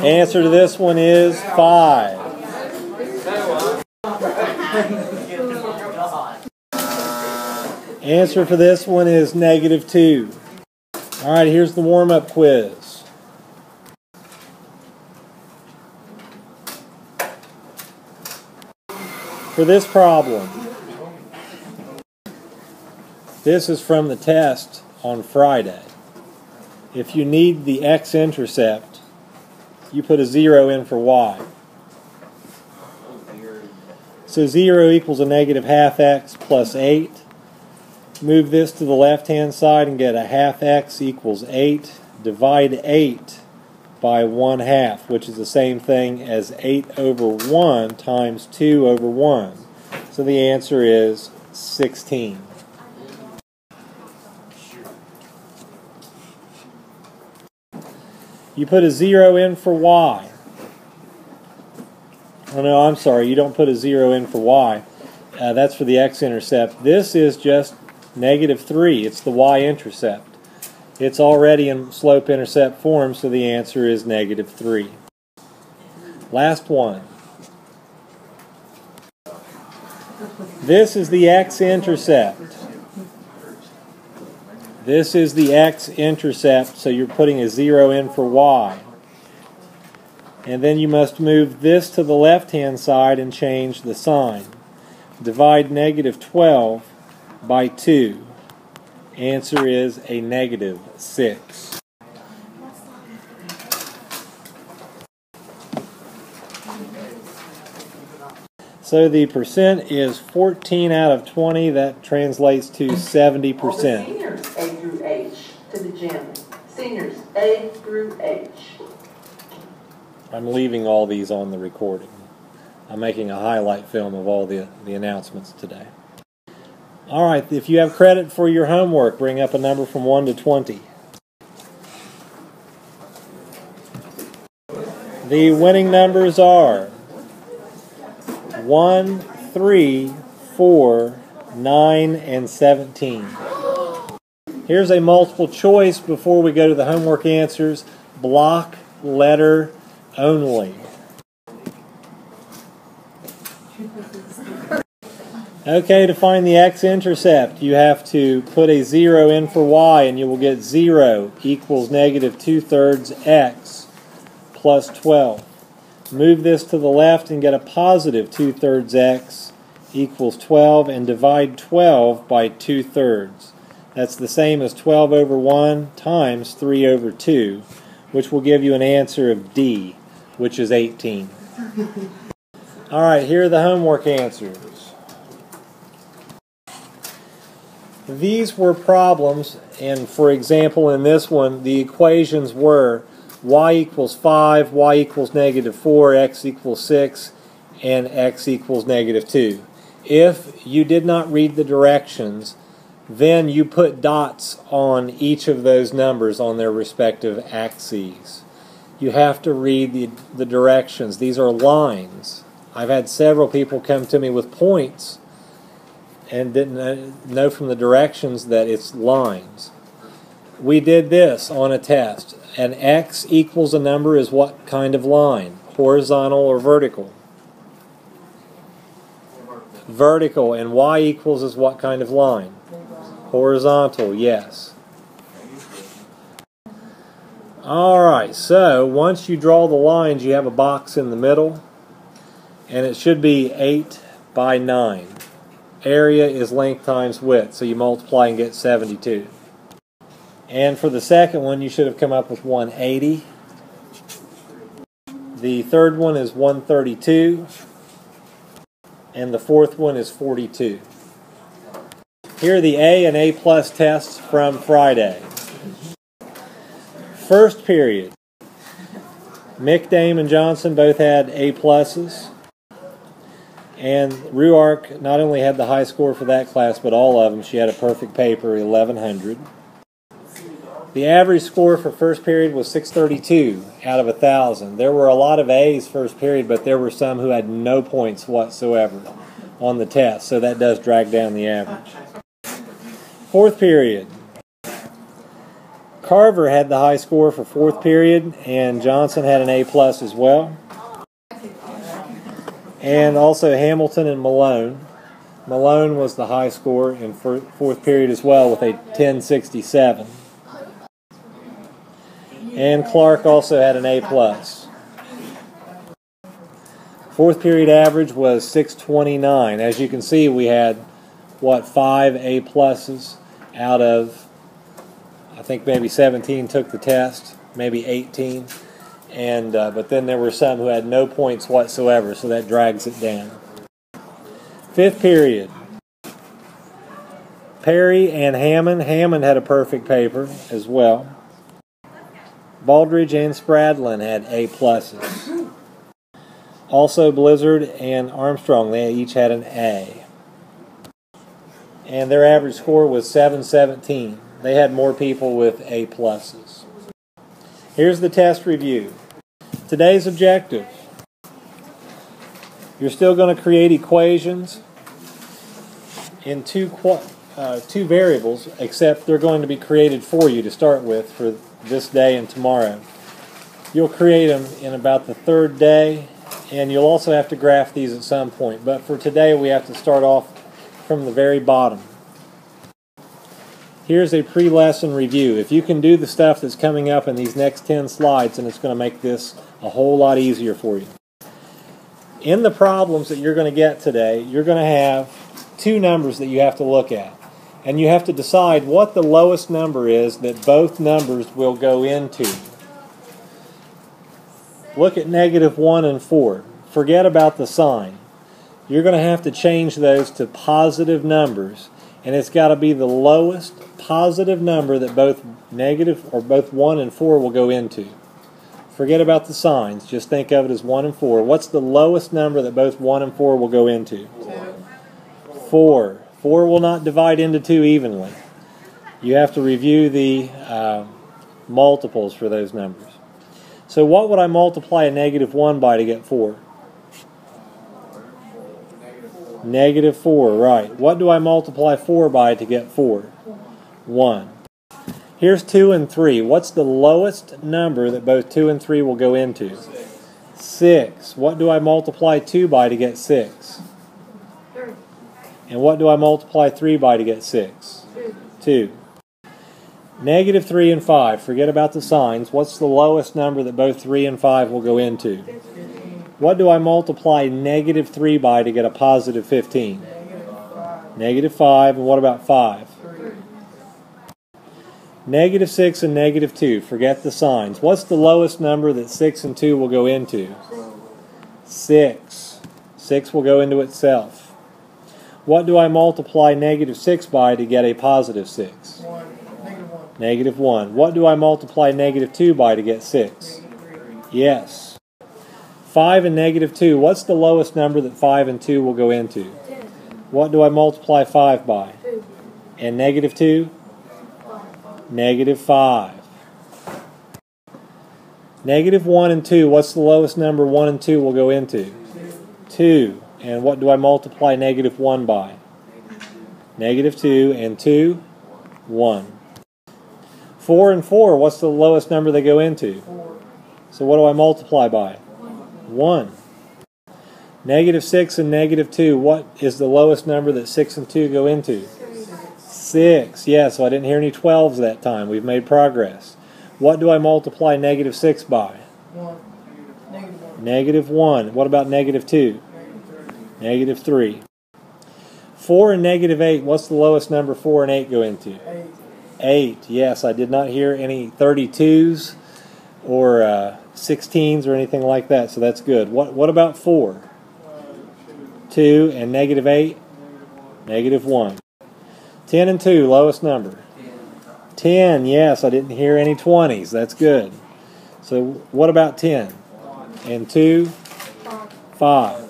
Answer to this one is 5. Answer for this one is -2. All right, here's the warm-up quiz. For this problem, this is from the test on Friday. If you need the x-intercept, you put a 0 in for y. So 0 equals a -12x plus 8. Move this to the left-hand side and get a 1/2x equals 8. Divide 8 by 1/2, which is the same thing as 8 over 1 times 2 over 1. So the answer is 16. You put a 0 in for y. Oh no, I'm sorry, you don't put a 0 in for y. That's for the x-intercept. This is just -3. It's the y-intercept. It's already in slope-intercept form, so the answer is -3. Last one. This is the x-intercept. This is the x-intercept, so you're putting a 0 in for y. And then you must move this to the left-hand side and change the sign. Divide -12 by 2. Answer is a -6. So the percent is 14 out of 20. That translates to 70%. All the seniors A through H to the gym. Seniors A through H. I'm leaving all these on the recording. I'm making a highlight film of all the announcements today. All right, if you have credit for your homework, bring up a number from 1 to 20. The winning numbers are 1, 3, 4, 9, and 17. Here's a multiple choice before we go to the homework answers. Block letter only. Okay, to find the x-intercept, you have to put a 0 in for y, and you will get 0 equals -2/3 x plus 12. Move this to the left and get a positive 2/3 x equals 12, and divide 12 by 2/3. That's the same as 12 over 1 times 3 over 2, which will give you an answer of D, which is 18. All right, here are the homework answers. These were problems, and for example in this one the equations were y equals 5, y equals -4, x equals 6, and x equals -2. If you did not read the directions, then you put dots on each of those numbers on their respective axes. You have to read the directions. These are lines. I've had several people come to me with points and didn't know from the directions that it's lines. We did this on a test. An x equals a number is what kind of line? Horizontal or vertical? Vertical. And y equals is what kind of line? Horizontal, yes. Alright, so once you draw the lines, you have a box in the middle, and it should be 8 by 9. Area is length times width, so you multiply and get 72. And for the second one, you should have come up with 180. The third one is 132. And the fourth one is 42. Here are the A and A plus tests from Friday. First period. Mick, Dame, and Johnson both had A pluses. And Ruark not only had the high score for that class, but all of them. She had a perfect paper, 1100. The average score for first period was 632 out of 1,000. There were a lot of A's first period, but there were some who had no points whatsoever on the test, so that does drag down the average. Fourth period. Carver had the high score for fourth period, and Johnson had an A+ as well. And also Hamilton and Malone. Malone was the high score in fourth period as well with a 10.67. And Clark also had an A+. Fourth period average was 629. As you can see, we had, 5 A+ out of, I think maybe 17 took the test, maybe 18. And but then there were some who had no points whatsoever, so that drags it down. Fifth period. Perry and Hammond. Hammond had a perfect paper as well. Baldridge and Spradlin had A+. Also Blizzard and Armstrong, they each had an A. And their average score was 717. They had more people with A+. Here's the test review. Today's objective. You're still going to create equations in two variables, except they're going to be created for you to start with for this day and tomorrow. You'll create them in about the third day, and you'll also have to graph these at some point. But for today, we have to start off from the very bottom. Here's a pre-lesson review. If you can do the stuff that's coming up in these next 10 slides, then it's going to make this a whole lot easier for you. In the problems that you're going to get today, you're going to have two numbers that you have to look at. And you have to decide what the lowest number is that both numbers will go into. Look at -1 and 4. Forget about the sign. You're going to have to change those to positive numbers, and it's got to be the lowest positive number that both both 1 and 4 will go into. Forget about the signs. Just think of it as 1 and 4. What's the lowest number that both 1 and 4 will go into? 4. 4 will not divide into 2 evenly. You have to review the multiples for those numbers. So what would I multiply a -1 by to get 4? -4, right. What do I multiply 4 by to get 4? 1. Here's 2 and 3. What's the lowest number that both 2 and 3 will go into? 6. What do I multiply 2 by to get 6? And what do I multiply 3 by to get 6? 2. -3 and 5. Forget about the signs. What's the lowest number that both 3 and 5 will go into? What do I multiply -3 by to get a positive 15? -5. And what about 5? -6 and -2. Forget the signs. What's the lowest number that 6 and 2 will go into? 6. 6 will go into itself. What do I multiply -6 by to get a positive 6? -1. What do I multiply -2 by to get 6? Yes. 5 and -2. What's the lowest number that 5 and 2 will go into? What do I multiply 5 by? And -2? -5. -1 and 2. What's the lowest number 1 and 2 will go into? 2. And what do I multiply -1 by? -2 and 2? 1. 4 and 4. What's the lowest number they go into? So what do I multiply by? 1. -6 and -2. What is the lowest number that 6 and 2 go into? 6. Yeah, so I didn't hear any 12s that time. We've made progress. What do I multiply -6 by? 1. What about -2? -3. 4 and -8. What's the lowest number 4 and 8 go into? 8. Yes, I did not hear any 32s or 16s or anything like that, so that's good. What about 4? 2 and -8? -1. 10 and 2, lowest number. 10, yes, I didn't hear any 20s. That's good. So what about 10? And 2? 5.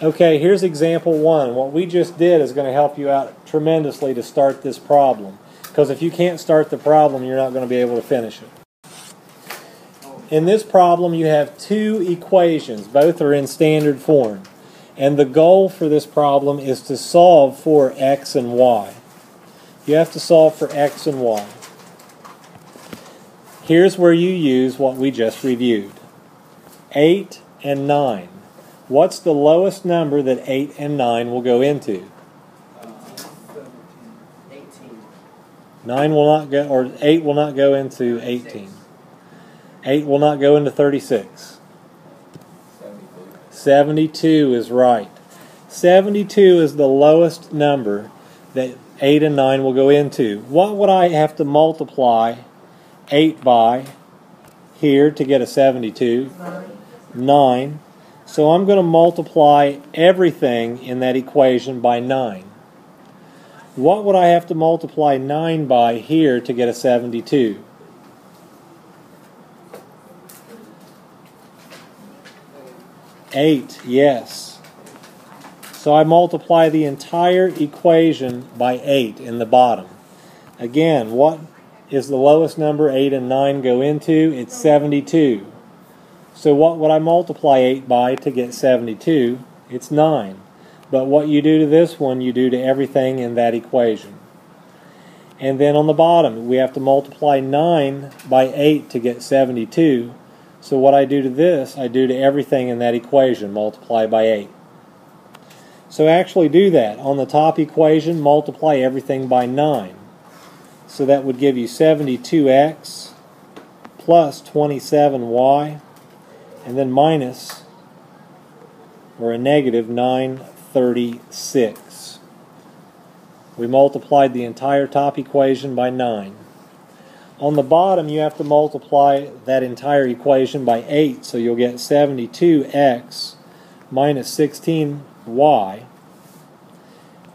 Okay, here's example 1. What we just did is going to help you out tremendously to start this problem. Because if you can't start the problem, you're not going to be able to finish it. In this problem, you have two equations. Both are in standard form. And the goal for this problem is to solve for x and y. You have to solve for x and y. Here's where you use what we just reviewed. 8 and 9. What's the lowest number that 8 and 9 will go into? 18. 9 will not go, or 8 will not go into 18. 8 will not go into 36. 72 is right. 72 is the lowest number that 8 and 9 will go into. What would I have to multiply 8 by here to get a 72? 9. So I'm going to multiply everything in that equation by 9. What would I have to multiply 9 by here to get a 72? 8, yes. So I multiply the entire equation by 8 in the bottom. Again, what is the lowest number 8 and 9 go into? It's 72. So what would I multiply 8 by to get 72? It's 9. But what you do to this one, you do to everything in that equation. And then on the bottom, we have to multiply 9 by 8 to get 72. So what I do to this, I do to everything in that equation, multiply by 8. So actually do that. On the top equation, multiply everything by 9. So that would give you 72x plus 27y, and then minus, or a negative, 936. We multiplied the entire top equation by 9. On the bottom, you have to multiply that entire equation by 8, so you'll get 72x minus 16y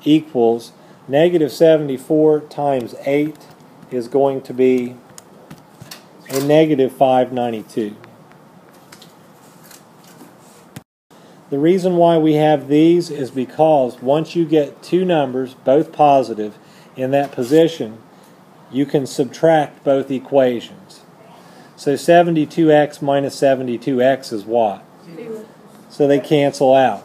equals negative 74 times 8 is going to be a negative 592. The reason why we have these is because once you get two numbers, both positive, in that position, you can subtract both equations. So 72x minus 72x is what? 0. So they cancel out.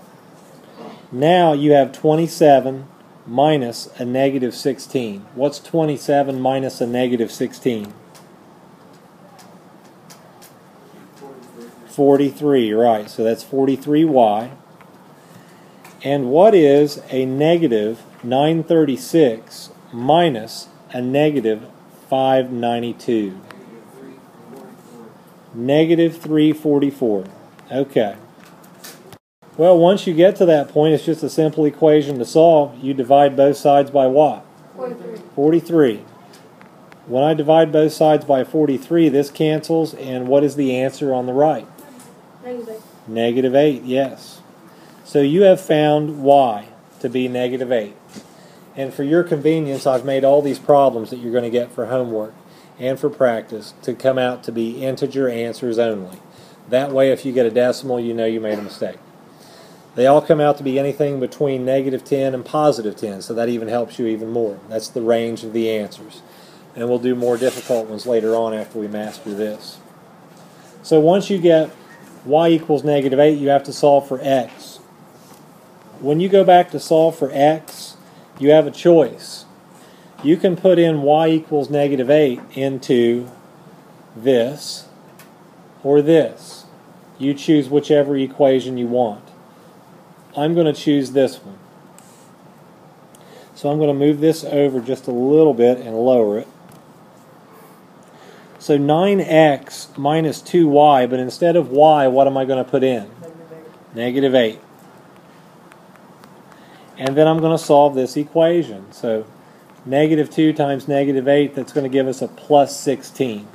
Now you have 27 minus a negative 16. What's 27 minus a negative 16? 43, right. So that's 43y. And what is a negative 936 minus a negative 592? Negative 344. Okay. Well, once you get to that point, it's just a simple equation to solve. You divide both sides by what? 43. 43. When I divide both sides by 43, this cancels, and what is the answer on the right? -8. Negative 8, yes. So you have found y to be negative 8. And for your convenience, I've made all these problems that you're going to get for homework and for practice to come out to be integer answers only. That way, if you get a decimal, you know you made a mistake. They all come out to be anything between negative 10 and positive 10, so that even helps you even more. That's the range of the answers. And we'll do more difficult ones later on after we master this. So once you get y equals negative 8, you have to solve for x. When you go back to solve for x, you have a choice. You can put in y equals negative 8 into this or this. You choose whichever equation you want. I'm going to choose this one. So I'm going to move this over just a little bit and lower it. So 9x minus 2y, but instead of y, what am I going to put in? Negative 8. And then I'm going to solve this equation. So negative 2 times negative 8, that's going to give us a plus 16.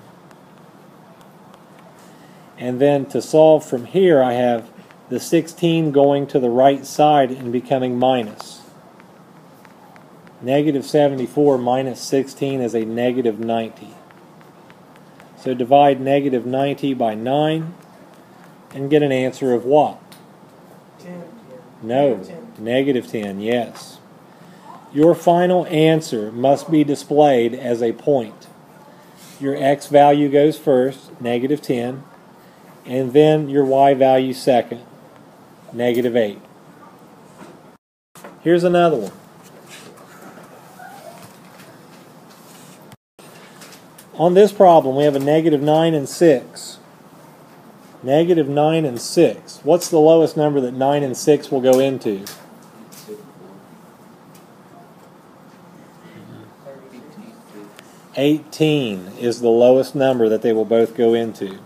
And then to solve from here, I have the 16 going to the right side and becoming minus. Negative 74 minus 16 is a negative 90. So divide negative 90 by 9 and get an answer of what? 10. No, negative 10, yes. Your final answer must be displayed as a point. Your x value goes first, negative 10, and then your y value second, negative 8. Here's another one. On this problem, we have a negative 9 and 6. Negative 9 and 6. What's the lowest number that 9 and 6 will go into? 18 is the lowest number that they will both go into.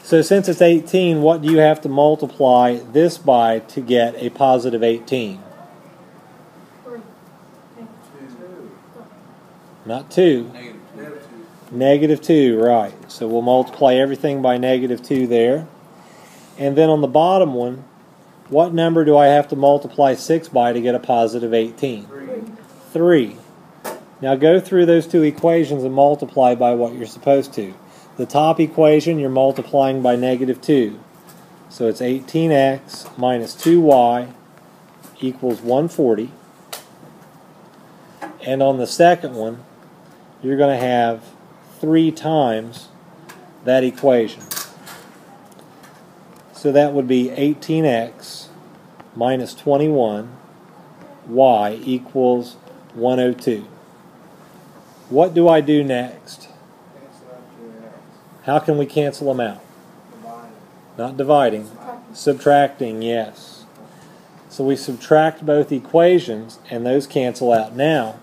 So since it's 18, what do you have to multiply this by to get a positive 18? Not 2. Negative 2, right. So we'll multiply everything by negative 2 there. And then on the bottom one, what number do I have to multiply 6 by to get a positive 18? 3. Now go through those two equations and multiply by what you're supposed to. The top equation you're multiplying by negative 2. So it's 18x minus 2y equals 140. And on the second one, you're going to have 3 times that equation. So that would be 18x minus 21y equals 102. What do I do next? How can we cancel them out? Not dividing. Subtracting, yes. So we subtract both equations and those cancel out. Now,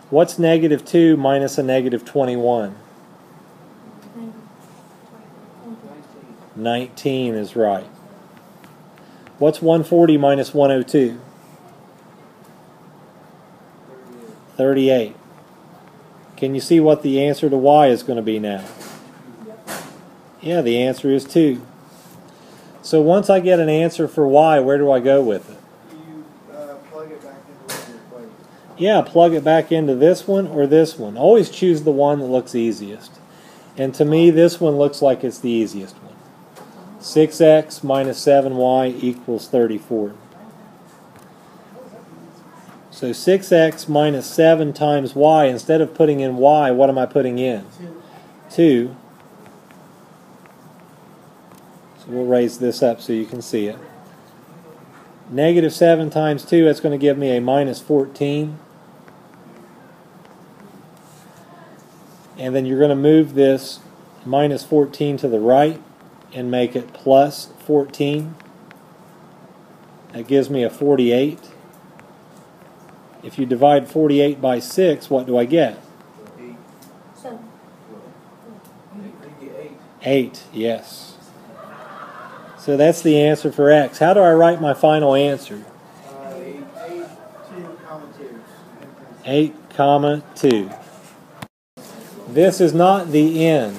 what's negative 2 minus a negative 21? 19 is right. What's 140 minus 102? 38. Can you see what the answer to y is going to be now? Yeah, the answer is 2. So once I get an answer for y, where do I go with it? You plug it back into your equation. Yeah, plug it back into this one or this one. Always choose the one that looks easiest. And to me, this one looks like it's the easiest one. 6x minus 7y equals 34. So 6x minus 7 times y, instead of putting in y, what am I putting in? 2. So we'll raise this up so you can see it. Negative 7 times 2, that's going to give me a minus 14. And then you're going to move this minus 14 to the right and make it plus 14. That gives me a 48. If you divide 48 by 6, what do I get? 8, yes. So that's the answer for x. How do I write my final answer? 8, 2. This is not the end.